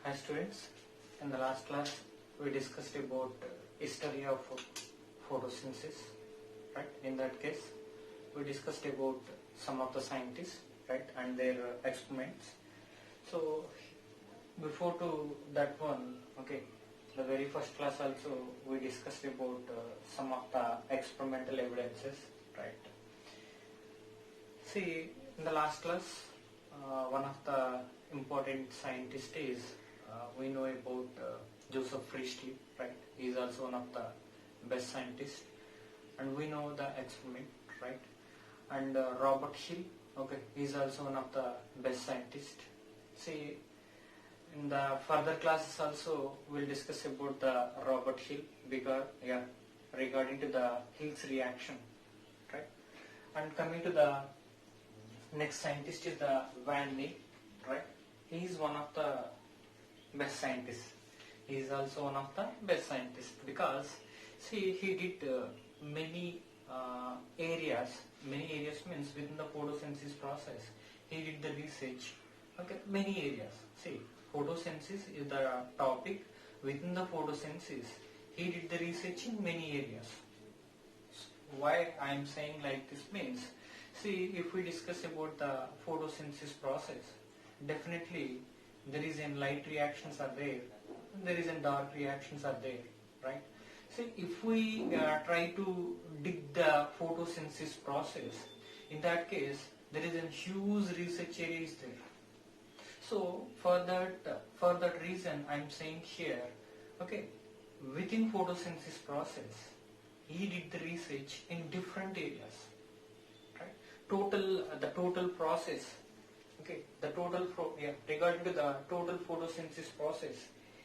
Hi students, in the last class we discussed about history of photosynthesis, right? In that case we discussed about some of the scientists, right, and their experiments. So before to that one, okay, the very first class also we discussed about some of the experimental evidences, right? See, in the last class one of the important scientists is we know about Joseph Priestley, right? He is also one of the best scientists, and we know the experiment, right? And Robert Hill, okay, he is also one of the best scientists. See, in the further classes also we'll discuss about the Robert Hill because regarding to the Hill's reaction, right? And coming to the next scientist is the Van Lee, right? He is one of the best scientists. He is also one of the best scientists because see, he did many areas means within the photosynthesis process. He did the research, okay, many areas. See, photosynthesis is the topic. Within the photosynthesis, he did the research in many areas. Why I am saying like this means, see, if we discuss about the photosynthesis process, definitely there is in light reactions are there is in dark reactions are there, right? So if we try to dig the photosynthesis process, in that case there is a huge research area is there. So for that reason I am saying here, okay, within photosynthesis process he did the research in different areas, right? The total process, okay, regarding to the total photosynthesis process,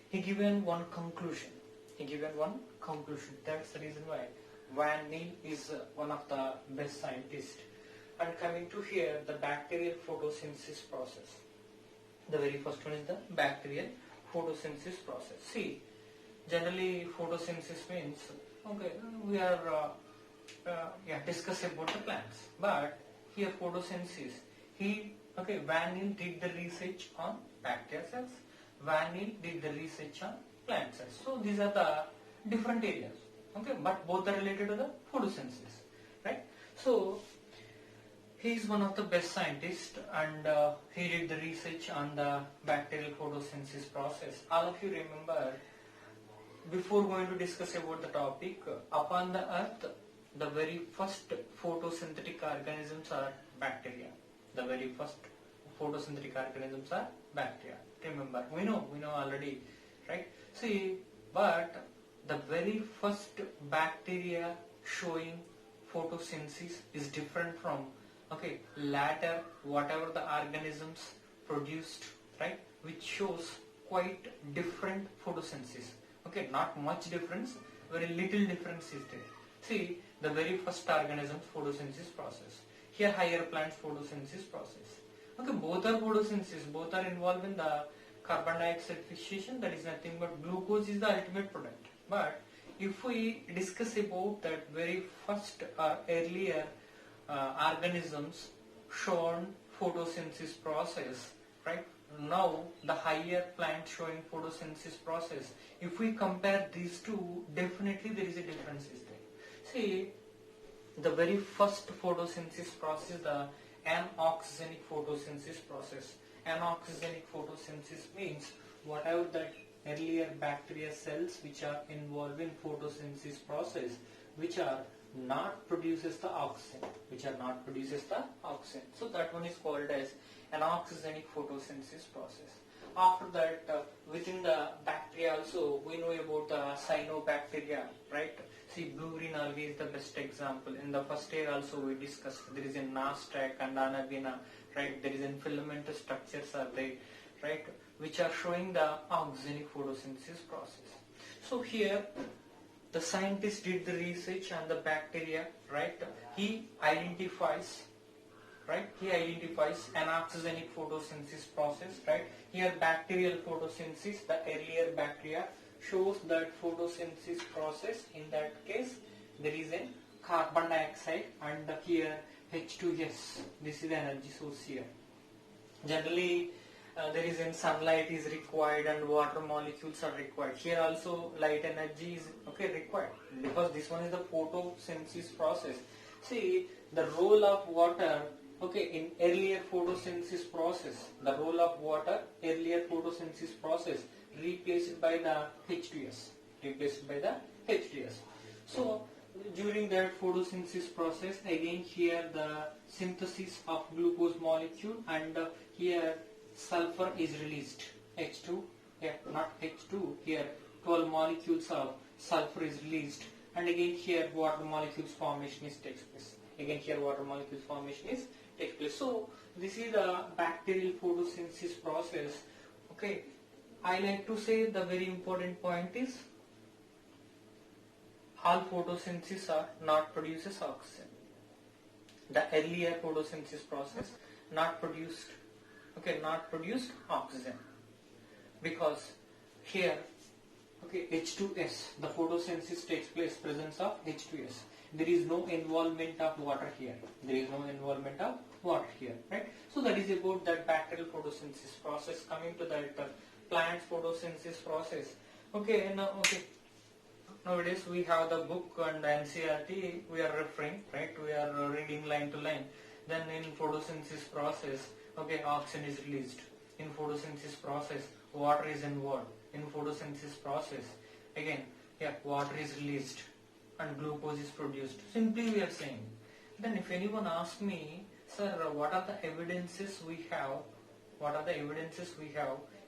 he given one conclusion. That's the reason why Van Lee is one of the best scientists. And coming to here, the bacterial photosynthesis process. The very first one is the bacterial photosynthesis process. See, generally photosynthesis means, okay, we are discussing about the plants, but here photosynthesis, Van Lee did the research on bacterial cells, Van Lee did the research on plant cells. So these are the different areas, okay, but both are related to the photosynthesis, right? So he is one of the best scientists, and he did the research on the bacterial photosynthesis process. All of you remember, before going to discuss about the topic, upon the earth, the very first photosynthetic organisms are bacteria. The very first photosynthetic organisms are bacteria. Remember, we know already, right? See, but the very first bacteria showing photosynthesis is different from, okay, later whatever the organisms produced, right, which shows quite different photosynthesis. Okay, not much difference, very little difference is there. See, the very first organisms photosynthesis process. Here higher plants photosynthesis process. Okay, both are photosynthesis, both are involved in the carbon dioxide fixation, that is nothing but glucose is the ultimate product. But if we discuss about that very first earlier organisms shown photosynthesis process, right? Now the higher plant showing photosynthesis process, if we compare these two, definitely there is a difference is there. See, the very first photosynthesis process, the anoxygenic photosynthesis process. Anoxygenic photosynthesis means whatever that earlier bacteria cells which are involved in photosynthesis process, which are not produces the oxygen, So that one is called as anoxygenic photosynthesis process. After that, within the bacteria also, we know about the cyanobacteria, right? See, blue-green algae is the best example. In the first year also we discussed there is a Nastac and Anabina, right? There is in filamentous structures are there, right? Which are showing the oxygenic photosynthesis process. So here the scientist did the research on the bacteria, right? He identifies anoxygenic photosynthesis process, right? Here bacterial photosynthesis, the earlier bacteria shows that photosynthesis process. In that case there is a carbon dioxide and here H2S, this is the energy source here. Generally there is in sunlight is required and water molecules are required. Here also light energy is required, because this one is the photosynthesis process. See the role of water in earlier photosynthesis process, the role of water earlier photosynthesis process replaced by the H2S. So during that photosynthesis process, again here the synthesis of glucose molecule, and here sulfur is released, H2, not H2, here 12 molecules of sulfur is released, and again here water molecules formation takes place. So this is the bacterial photosynthesis process. I like to say the very important point is all photosynthesis are not produces oxygen. The earlier photosynthesis process not produced oxygen, because here H2S, the photosynthesis takes place presence of H2S. There is no involvement of water here. Right? So that is about that bacterial photosynthesis process. Coming to that plant photosynthesis process. Nowadays we have the book and NCERT we are referring, right? We are reading line to line. Then in photosynthesis process, oxygen is released. In photosynthesis process, water is involved. In photosynthesis process, again, water is released and glucose is produced. Simply we are saying. Then if anyone asks me, sir, what are the evidences we have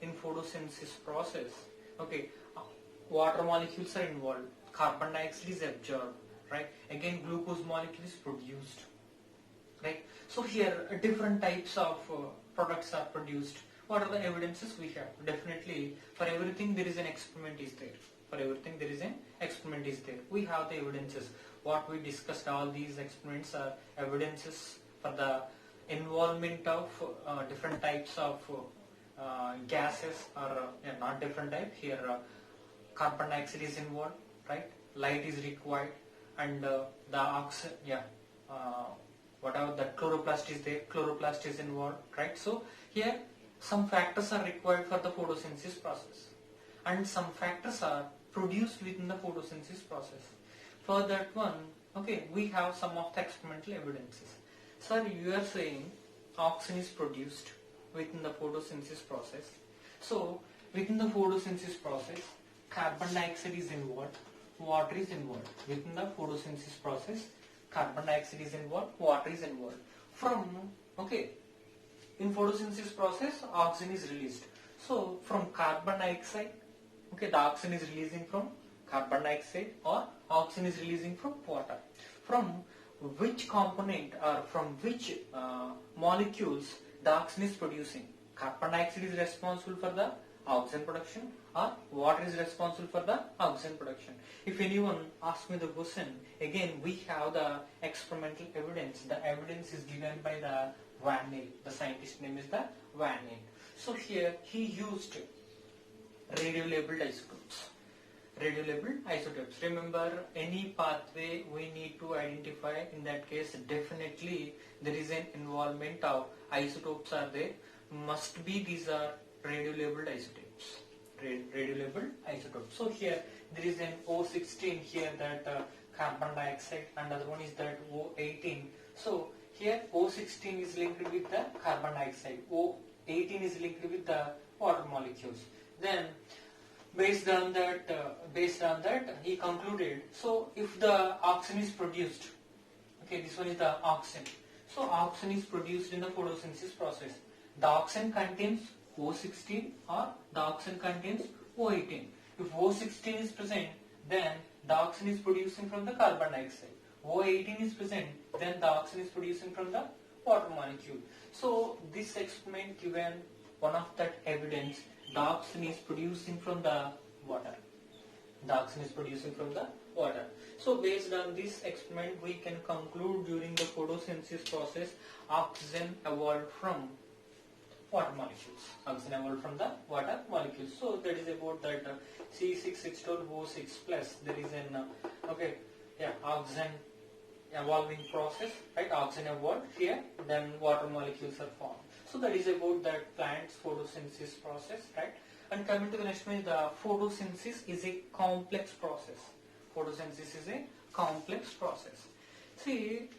in photosynthesis process? Water molecules are involved, carbon dioxide is absorbed, right? Again glucose molecule is produced, right? So here different types of products are produced. What are the evidences we have? Definitely for everything there is an experiment is there. We have the evidences. What we discussed, all these experiments are evidences for the involvement of different types of gases, or not different type. Here carbon dioxide is involved, right? Light is required, and the oxygen, whatever the chloroplast is there, chloroplast is involved, right? So here some factors are required for the photosynthesis process, and some factors are produced within the photosynthesis process. For that one, we have some of the experimental evidences. Sir, you are saying oxygen is produced within the photosynthesis process. So within the photosynthesis process, carbon dioxide is involved, water is involved. Within the photosynthesis process, carbon dioxide is involved, water is involved. In photosynthesis process, oxygen is released. So from carbon dioxide, the oxygen is releasing from carbon dioxide, or oxygen is releasing from water. From which component or from which molecules the oxygen is producing? Carbon dioxide is responsible for the oxygen production, or water is responsible for the oxygen production. If anyone asks me the question, again we have the experimental evidence. The evidence is given by the Van Neel. The scientist name is the Van Neel. So here he used radio-labeled isotopes. Remember, any pathway we need to identify, in that case definitely there is an involvement of isotopes are there. Must be these are radio-labeled isotopes. So here there is an O16 here, that carbon dioxide, and other one is that O18. So here O16 is linked with the carbon dioxide, O18 is linked with the water molecules. Then based on that he concluded, so if the oxygen is produced, this one is the oxygen. So oxygen is produced in the photosynthesis process. The oxygen contains O16 or the oxygen contains O18. If O16 is present, then the oxygen is producing from the carbon dioxide. O18 is present, then the oxygen is producing from the water molecule. So this experiment given one of that evidence, the oxygen is producing from the water. So based on this experiment, we can conclude during the photosynthesis process, oxygen evolved from water molecules. So that is about that C6H12O6 plus. There is an oxygen evolving process, right? Oxygen evolved here, then water molecules are formed. So that is about that plant's photosynthesis process, right? And coming to the next one, the photosynthesis is a complex process. Photosynthesis is a complex process. See,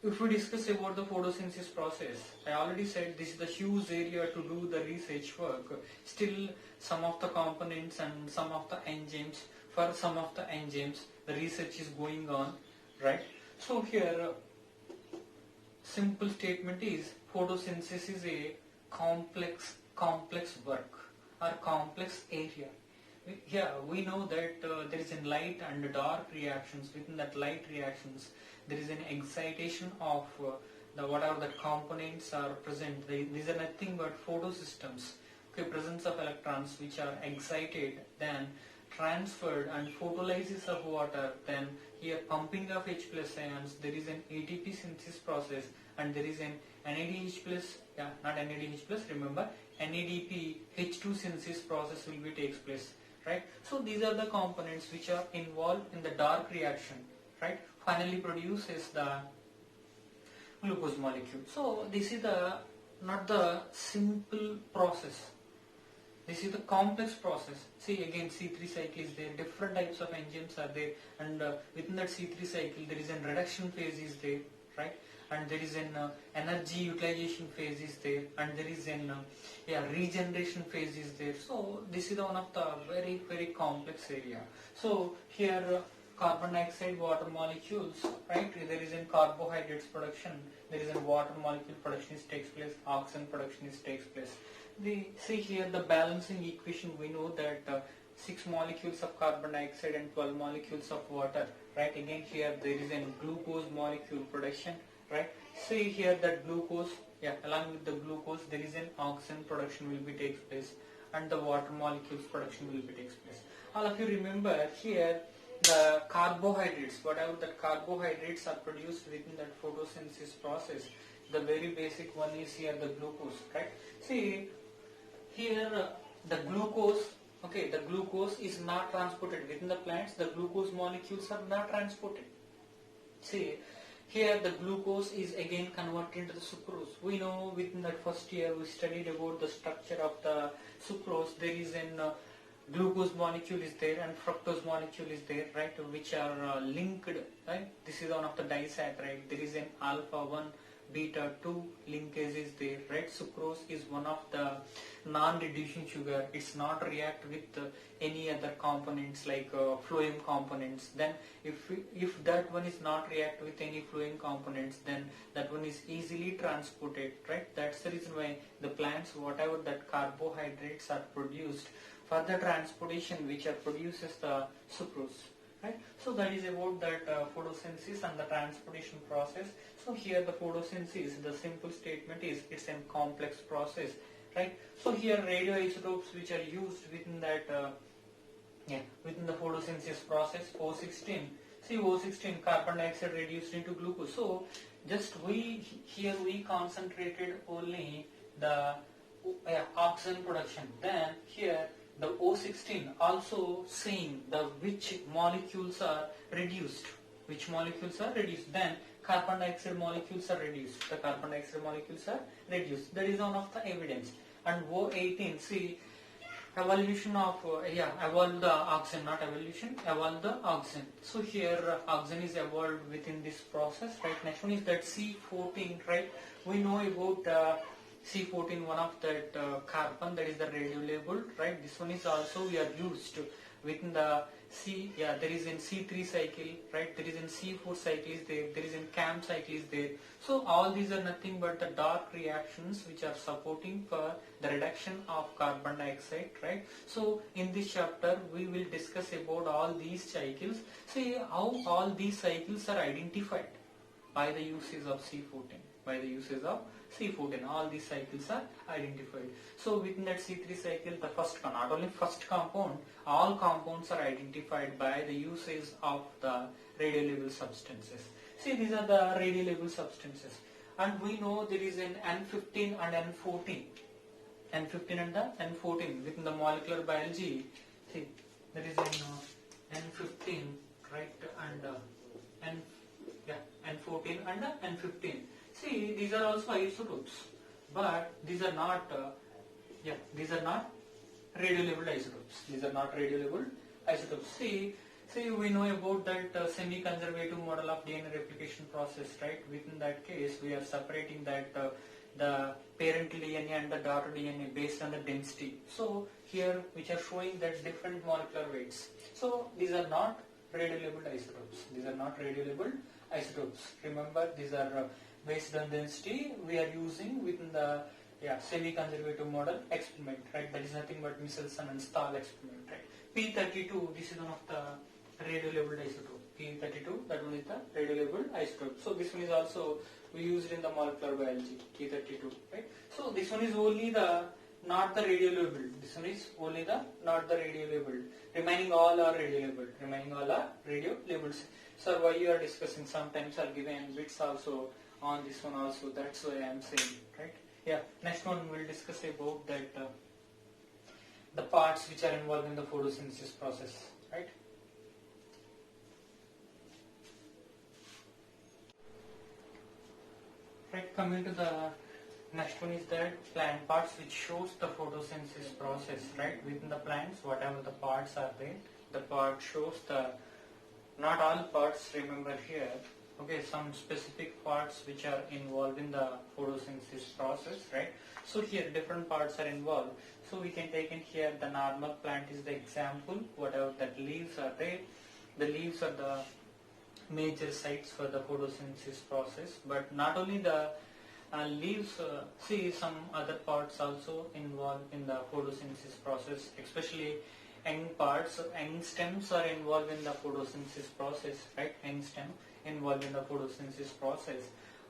if we discuss about the photosynthesis process, I already said this is the huge area to do the research work. Still, some of the components and some of the enzymes, for some of the enzymes, the research is going on, right? So here, simple statement is photosynthesis is a complex work or complex area. Yeah, we know that there is a light and dark reactions. Within that light reactions, there is an excitation of the whatever the components are present. These are nothing but photosystems. Okay, presence of electrons which are excited, then transferred and photolysis of water, then here pumping of H plus ions. There is an ATP synthesis process and there is an NADH plus, not NADH plus, remember NADP H2 synthesis process will be takes place, right? So these are the components which are involved in the dark reaction, right? Finally produces the glucose molecule. So this is the not the simple process. This is the complex process. See again, C3 cycle is there, different types of enzymes are there, and within that C3 cycle there is a reduction phase is there, right? And there is an energy utilization phase is there, and there is an regeneration phase is there. So this is one of the very complex area. So here carbon dioxide, water molecules, right? There is in carbohydrates production, there is in water molecule production takes place, oxygen production takes place. We see here the balancing equation. We know that 6 molecules of carbon dioxide and 12 molecules of water, right? Again here there is a glucose molecule production, right? See here that glucose, along with the glucose there is an oxygen production will be takes place and the water molecules production will be takes place. All of you remember here the carbohydrates, whatever the carbohydrates are produced within that photosynthesis process. The very basic one is here the glucose, right? See here the glucose, okay, the glucose is not transported within the plants. The glucose molecules are not transported. See here the glucose is again converted into the sucrose. We know within that first year we studied about the structure of the sucrose. There is an glucose molecule is there and fructose molecule is there, right, which are linked, right? This is one of the disaccharide. There is an alpha 1 beta 2 linkage is there, right? Sucrose is one of the non-reducing sugar. It's not react with any other components like phloem components. Then if that one is not react with any phloem components, then that one is easily transported, right? That's the reason why the plants, whatever that carbohydrates are produced, for the transportation which are produces the sucrose, right? So that is about that photosynthesis and the transportation process. So here the photosynthesis, the simple statement is it's a complex process, right? So here radioisotopes which are used within that within the photosynthesis process, O16. See O16, carbon dioxide reduced into glucose. So just we concentrated only the oxygen production. Then here the O16 also saying the which molecules are reduced, then carbon dioxide molecules are reduced, the carbon dioxide molecules are reduced. That is one of the evidence. And O18, see evolution of evolve the oxygen, not evolution, evolve the oxygen. So here oxygen is evolved within this process, right? Next one is that C14, right? We know about C14, one of that carbon, that is the radio labeled, right? This one is also we are used within the there is in C3 cycle, right? There is in C4 cycle is there, there is in CAM cycle is there. So all these are nothing but the dark reactions which are supporting for the reduction of carbon dioxide, right? So in this chapter we will discuss about all these cycles. See how all these cycles are identified by the usage of C14. By the usage of C14, all these cycles are identified. So within that C3 cycle, the first, not only first compound, all compounds are identified by the usage of the radiolabeled substances. See, these are the radiolabeled substances, and we know there is an N15 and N14. N15 and the N14 within the molecular biology. See, there is an N15, right, and N14 and N15. See, these are also isotopes. but these are not these are not radiolabeled isotopes. These are not radiolabeled isotopes. See, we know about that semi-conservative model of DNA replication process, right? Within that case, we are separating that the parent DNA and the daughter DNA based on the density. So here, which are showing that different molecular weights. So these are not radiolabeled isotopes. These are not radiolabeled isotopes. Remember, these are based on density. We are using within the semi-conservative model experiment, right? That is nothing but Michelson and Stahl experiment, right? P32, this is one of the radiolabeled isotope. P32, that one is the radiolabeled isotope. So this one is also we used in the molecular biology, P32, right? So this one is only the not the radiolabeled. This one is only the not the radiolabeled. Remaining all are radiolabeled. Remaining all are radiolabeled. Sir, why you are discussing? Sometimes I'll give an bits also on this one also. That's why I am saying, right? Yeah. Next one we'll discuss about that the parts which are involved in the photosynthesis process, right? Right. Coming to the next one is that plant parts which shows the photosynthesis process, right? Within the plants, whatever the parts are there, the part shows the, not all parts, remember here, okay, some specific parts which are involved in the photosynthesis process, right? So here different parts are involved. So we can take in here the normal plant is the example, whatever that leaves are there. The leaves are the major sites for the photosynthesis process, but not only the leaves, see some other parts also involved in the photosynthesis process, especially young parts, young stems are involved in the photosynthesis process, right? Young stem involved in the photosynthesis process,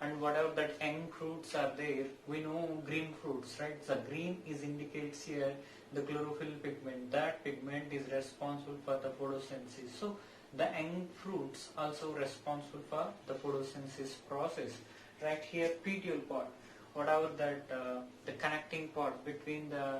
and whatever that young fruits are there, we know green fruits, right? The green is indicates here the chlorophyll pigment. That pigment is responsible for the photosynthesis. So the young fruits also responsible for the photosynthesis process. Right here, petiole part, whatever that the connecting part between the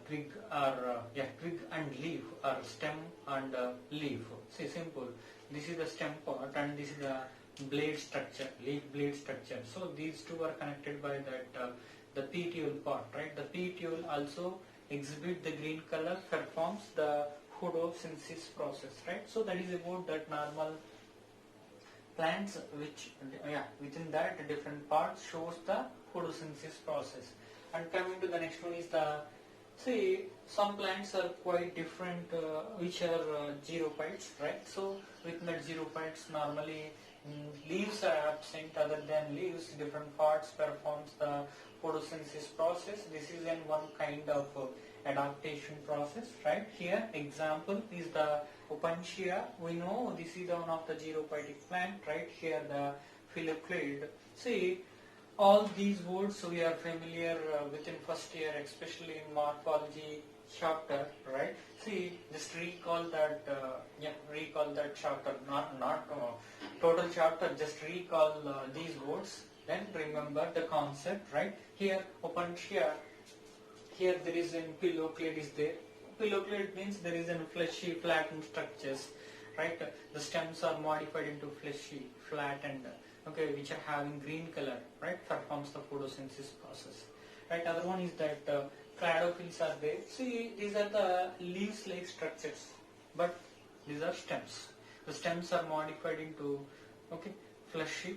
twig or twig and leaf, or stem and leaf. See, simple. This is the stem part and this is the blade structure, leaf blade structure. So these two are connected by that the petiole part, right? The petiole also exhibit the green color, performs the photosynthesis process, right? So that is about that normal plants which within that different parts shows the photosynthesis process. And coming to the next one is the, see, some plants are quite different which are xerophytes, right? So within that xerophytes normally leaves are absent. Other than leaves, different parts performs the photosynthesis process. This is in one kind of adaptation process, right? Here example is the Opuntia. We know this is the one of the xerophytic plant, right? Here the phylloclade. See, all these words we are familiar within first year, especially in morphology chapter, right? See, just recall that chapter, not total chapter. Just recall these words, then remember the concept, right? Here Opuntia. Here there is a phylloclade is there. Phylloclade means there is a fleshy, flattened structures, right? The stems are modified into fleshy, flattened, okay, which are having green color, right? Performs the photosynthesis process, right? Other one is that cladophylls are there. See, these are the leaves-like structures, but these are stems. The stems are modified into, okay, fleshy,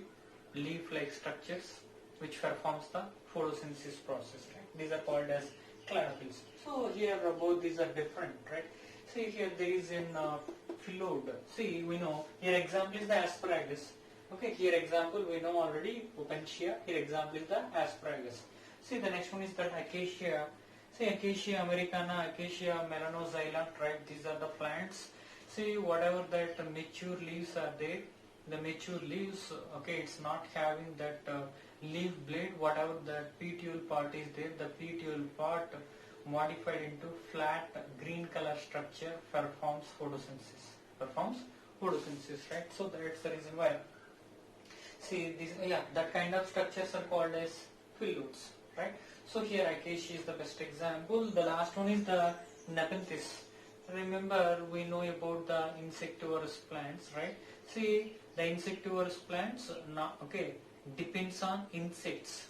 leaf-like structures, which performs the photosynthesis process, right? These are called as cladophylls. So here both these are different, right? See here there is in phylloid. See, we know here example is the asparagus. Okay, here example we know already Opuntia. Here example is the asparagus. See the next one is that acacia. See Acacia americana, Acacia melanoxylon, right? These are the plants. See whatever that mature leaves are there, the mature leaves, okay, it's not having that leaf blade. Whatever that petiole part is there, the petiole part modified into flat green color structure performs photosynthesis. Right? So that's the reason why. See this, that kind of structures are called as phyllodes, right? So here acacia is the best example. The last one is the Nepenthes. Remember we know about the insectivorous plants, right? See the insectivorous plants, depends on insects.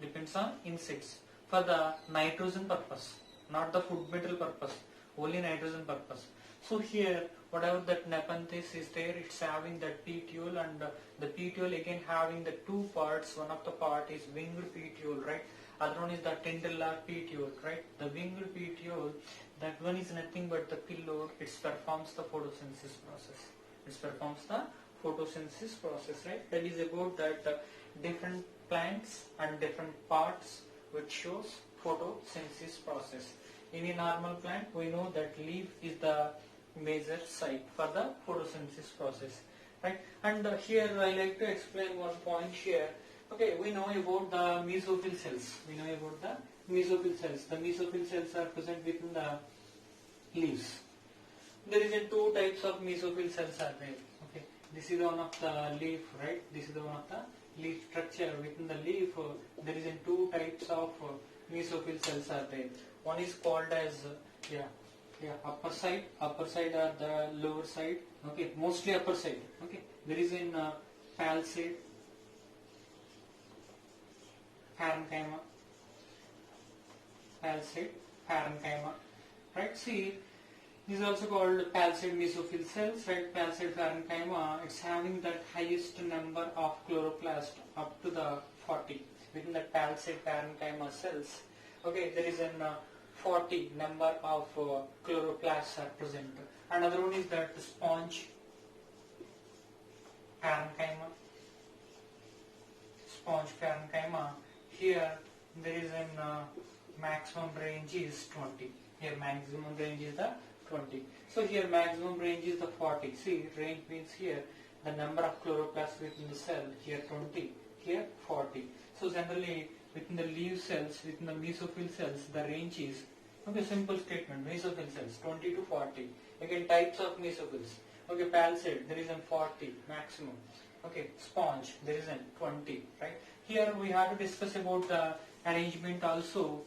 depends on insects for the nitrogen purpose, not the food metal purpose, only nitrogen purpose. So here whatever that Nepenthes is there, it's having that petiole, and the petiole again having the two parts. One of the part is winged petiole, right? Other one is the tendril petiole, right? The winged petiole, that one is nothing but the payload. It performs the photosynthesis process. It performs the photosynthesis process, right? That is about that different plants and different parts which shows photosynthesis process. In a normal plant, we know that leaf is the major site for the photosynthesis process, right? And here I like to explain one point here. Okay, we know about the mesophyll cells. We know about the mesophyll cells. The mesophyll cells are present within the leaves. There is two types of mesophyll cells are there. Okay, this is one of the leaf, right? This is one of the leaf structure. Within the leaf, there is two types of mesophyll cells are there. One is called as upper side or the lower side. Okay, mostly upper side. Okay, there is in palisade, parenchyma, palisade, parenchyma, right? See, this is also called palisade mesophyll cells, right? Palisade parenchyma, it's having that highest number of chloroplast up to the 40 within the palisade parenchyma cells. Okay, there is an 40 number of chloroplasts are present. Another one is that sponge parenchyma. Sponge parenchyma. Here there is an maximum range is 20. Here maximum range is the 20. So here maximum range is the 40. See, range means here the number of chloroplasts within the cell. Here 20. Here 40. So generally within the leaf cells, within the mesophyll cells, the range is, okay, simple statement, mesophyll cells 20 to 40. Again, types of mesophylls. Okay, palisade, there is a 40 maximum. Okay, sponge, there is a 20, right? Here we have to discuss about the arrangement also.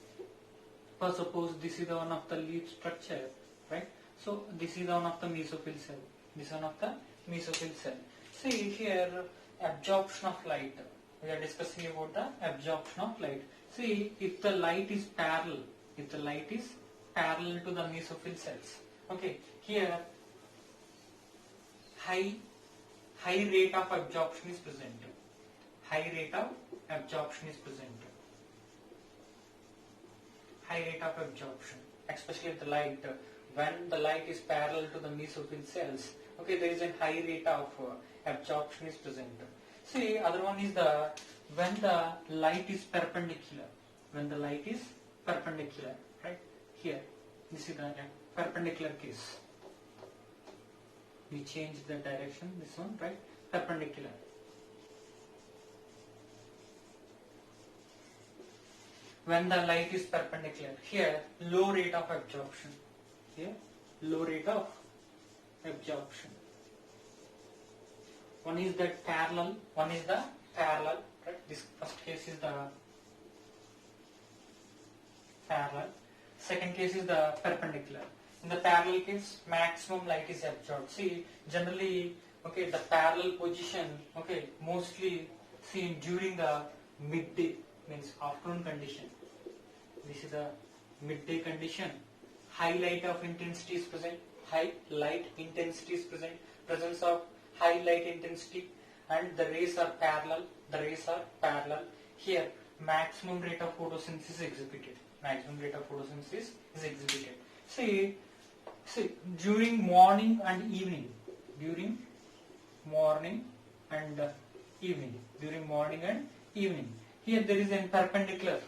For suppose this is the one of the leaf structure, right? So this is the one of the mesophyll cell. This is one of the mesophyll cell. See here, absorption of light. We are discussing about the absorption of light. See, if the light is parallel, to the mesophyll cells, okay, here high rate of absorption is present. High rate of absorption is present. High rate of absorption, especially the light. When the light is parallel to the mesophyll cells, okay, there is a high rate of absorption is present. See, other one is the when the light is perpendicular. When the light is perpendicular, right? Here, this is the perpendicular case. We change the direction. This one, right? Perpendicular. When the light is perpendicular, here low rate of absorption. Here, low rate of absorption. One is the parallel, one is the parallel, right? This first case is the parallel. Second case is the perpendicular. In the parallel case, maximum light is absorbed. See, generally, okay, the parallel position, okay, mostly seen during the midday, means afternoon condition. This is the midday condition. High light of intensity is present. High light intensity is present. Presence of high light intensity, and the rays are parallel. The rays are parallel. Here, maximum rate of photosynthesis is exhibited. Maximum rate of photosynthesis is exhibited. See, during morning and evening. During morning and evening. During morning and evening. Here there is a perpendicular.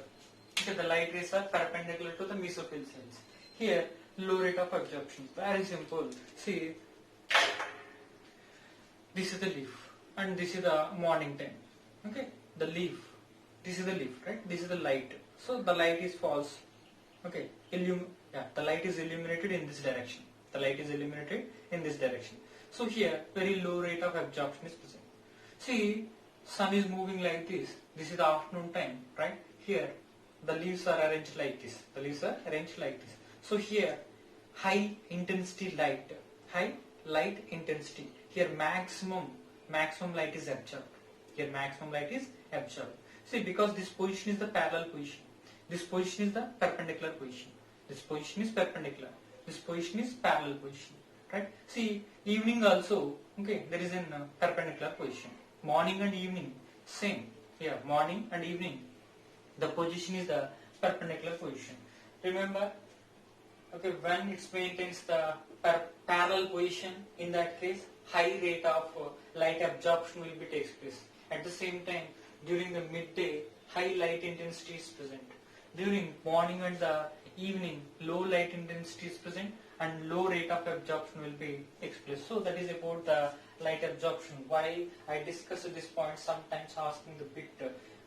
Okay, the light rays are perpendicular to the mesophyll cells. Here, low rate of absorption. Very simple. See, this is the leaf and this is the morning time. Okay, the leaf. This is the leaf, right? This is the light. So the light is false. Okay, the light is illuminated in this direction. The light is illuminated in this direction. So here, very low rate of absorption is present. See, sun is moving like this. This is the afternoon time, right? Here, the leaves are arranged like this. The leaves are arranged like this. So here, high intensity light. High light intensity. Here, maximum light is absorbed. Here, maximum light is absorbed. See, because this position is the parallel position, this position is the perpendicular position, this position is perpendicular, this position is parallel position, right? See, evening also, okay, there is a perpendicular position. Morning and evening, same. Here, morning and evening, the position is the perpendicular position. Remember, okay, when it maintains the parallel position, in that case, high rate of light absorption will be takes place. At the same time, during the midday, high light intensity is present. During morning and the evening, low light intensity is present and low rate of absorption will be takes place. So that is about the light absorption. Why I discussed this point, sometimes asking the bit,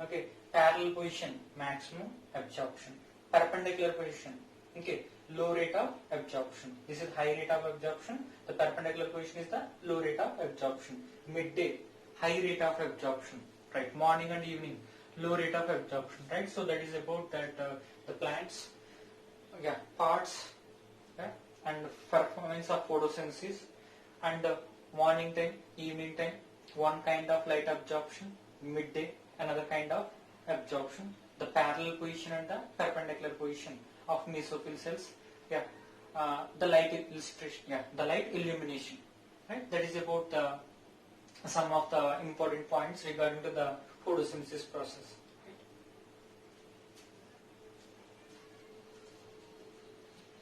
okay, parallel position, maximum absorption. Perpendicular position, okay, low rate of absorption. This is high rate of absorption. The perpendicular position is the low rate of absorption. Midday, high rate of absorption, right? Morning and evening, low rate of absorption, right? So that is about that the plants, yeah, parts, yeah, and performance of photosynthesis, and morning time, evening time, one kind of light absorption, midday, another kind of absorption, the parallel position and the perpendicular position of mesophyll cells, yeah, the light illustration, yeah, the light illumination, right? That is about some of the important points regarding to the photosynthesis process.